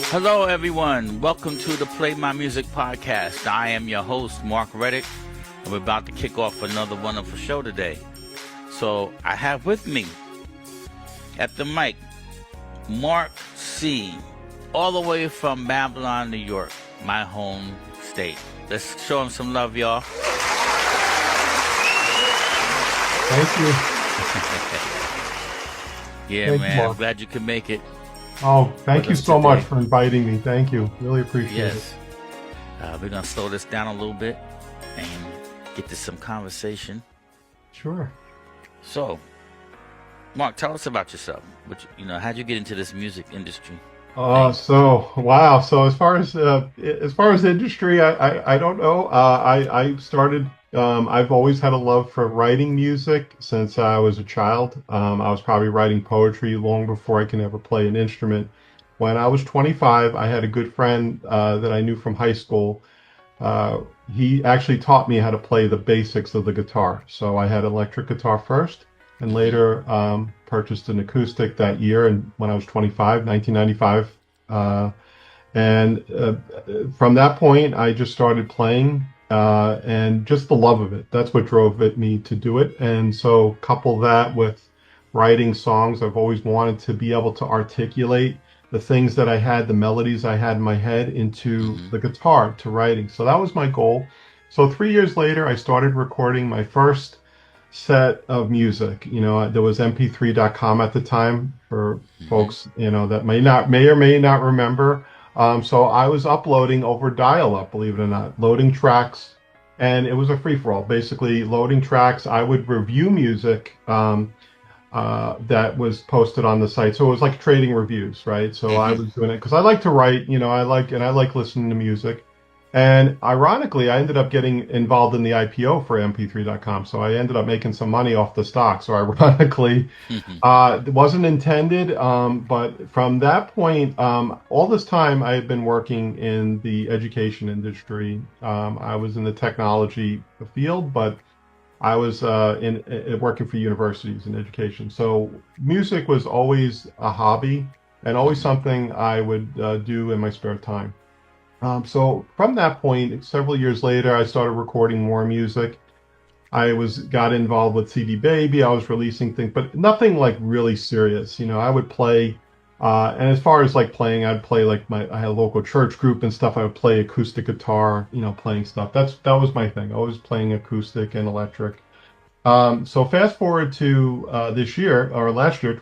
Hello, everyone. Welcome to the Play My Music podcast. I am your host, Mark Reddick, and we're about to kick off another wonderful show today. So I have with me at the mic, Mark Cee, all the way from Babylon, New York, my home state. Let's show him some love, y'all. Thank you. Yeah, Thank man. you, I'm Mark. glad you could make it. Oh, thank you us so today. much for inviting me. Thank you. Really appreciate it. Yes. We're going to slow this down a little bit and get to some conversation. Sure. So, Mark, tell us about yourself. How'd you get into this music industry? Wow. So as far as industry, I don't know. I started. I've always had a love for writing music since I was a child. I was probably writing poetry long before I can ever play an instrument. When I was 25, I had a good friend that I knew from high school. He actually taught me how to play the basics of the guitar. So I had electric guitar first, and later purchased an acoustic that year. And when I was 25, 1995, and from that point, I just started playing, and just the love of it. That's what drove me to do it. And so couple that with writing songs. I've always wanted to be able to articulate the things that I had, the melodies I had in my head, into the guitar, to writing. So that was my goal. So 3 years later, I started recording my first set of music. There was mp3.com at the time for folks, that may or may not remember. So I was uploading over dial-up, believe it or not, loading tracks, and it was a free-for-all. Basically, loading tracks. I would review music that was posted on the site. So it was like trading reviews, right? So I was doing it because I like to write. I like listening to music. And ironically, I ended up getting involved in the IPO for mp3.com. So I ended up making some money off the stock. So ironically, it wasn't intended. But from that point, all this time, I had been working in the education industry. I was in the technology field, but I was working for universities in education. So music was always a hobby and always something I would do in my spare time. So from that point, several years later, I started recording more music. I got involved with CD Baby. I was releasing things, but nothing like really serious. I would play, and as far as like playing, I'd play I had a local church group and stuff. I would play acoustic guitar, playing stuff. That was my thing. Always playing acoustic and electric. So fast forward to this year or last year,